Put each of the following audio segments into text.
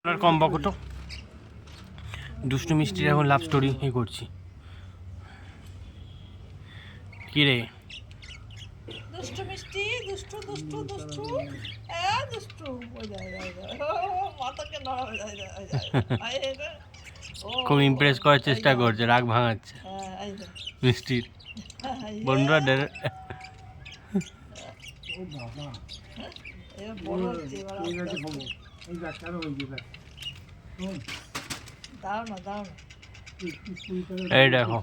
আর কম বকো তো। দুষ্টু মিষ্টির এখন লাভ স্টোরি করছি। কি রে দুষ্টু মিষ্টি, দুষ্টু দুষ্টু দুষ্টু, দুষ্টু। ওই যায় যায় যায়, মাথাকে নড়াবে, যায় যায় যায় যায়। খুব ইমপ্রেস করার চেষ্টা করছে, রাগ ভাঙাচ্ছে মিষ্টির বন্ধুরা। দাও না দাও না। এই দেখো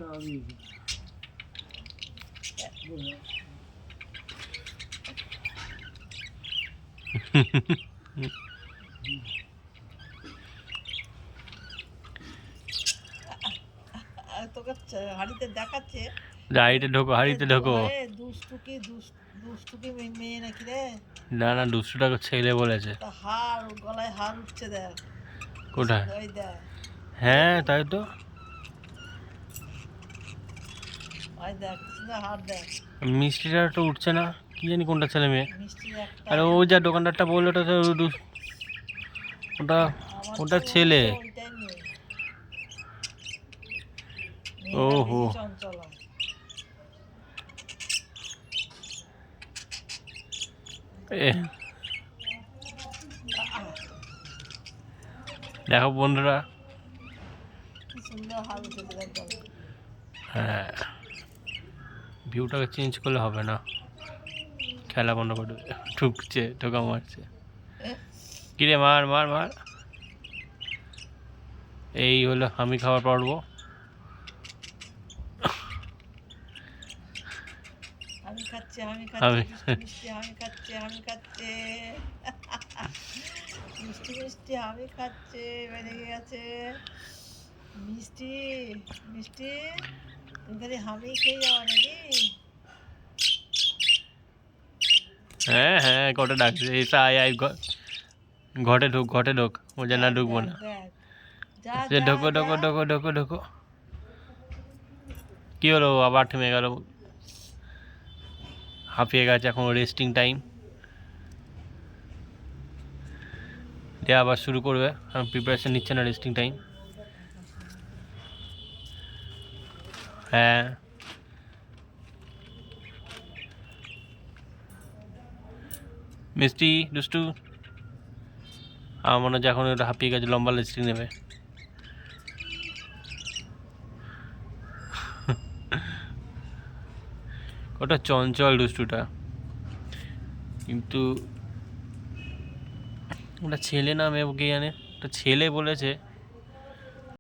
তোকে হাড়িতে দেখাচ্ছে, হাড়িতে ঢোকো, হাড়িতে ঢোকো। দুষ্টু কি দুষ্টু কি মেয়ে নাকি রে? না না, দুষ্টুটাকে ছেলে বলেছে। হার গলায় হার উঠছে, দেখ কোথায়? ওই দেখ। হ্যাঁ তাই তো, ওই দেখ হার দেখ। মিষ্টিটা তো উঠছে না, কি জানি কোনটা ছেলে মেয়ে। মিষ্টি একটা। আরে ওই যা দোকানদারটা বললো ওটা তো ওটা ওটা ছেলে। ওহো, দেখো বন্ধুরা, হ্যাঁ ভিউটাকে চেঞ্জ করলে হবে না, খেলা বন্ধ করে দেবে। ঠুকছে, ঠোকা মারছে। কিরে মার মার মার। এই হলো আমি খাবার পর্ব। আমি খাচ্ছি, আমি খাচ্ছি মিষ্টি, আমি খাচ্ছি, আমি খাচ্ছি মিষ্টি মিষ্টি, আমি খাচ্ছি, বেড়ে গেছে মিষ্টি মিষ্টি। তুমি খালি আমি খেয়ে যাওয়া নাকি? হ্যাঁ হ্যাঁ, কটা ডাকছে, এসা আয় আয়, ঘটে ঢুক, ঘটে ঢুক। ও যে না ঢুকবো না, ঢোকো ঢোকো ঢোকো ঢোকো ঢোকো। কি হলো, আবার থেমে গেল, হাঁপিয়ে গেছে। এখন রেস্টিং টাইম, দিয়ে আবার শুরু করবে। প্রিপারেশন নিচ্ছে না, রেস্টিং টাইম। হ্যাঁ মিষ্টি দুষ্টু, আমার মনে হচ্ছে এখন ওটা হাঁপিয়ে গেছে, লম্বা রেস্টিং নেবে। ওটা চঞ্চল দুষ্টুটা, কিন্তু ওটা ছেলে না মেয়ে কে জানে, ওটা ছেলে বলেছে।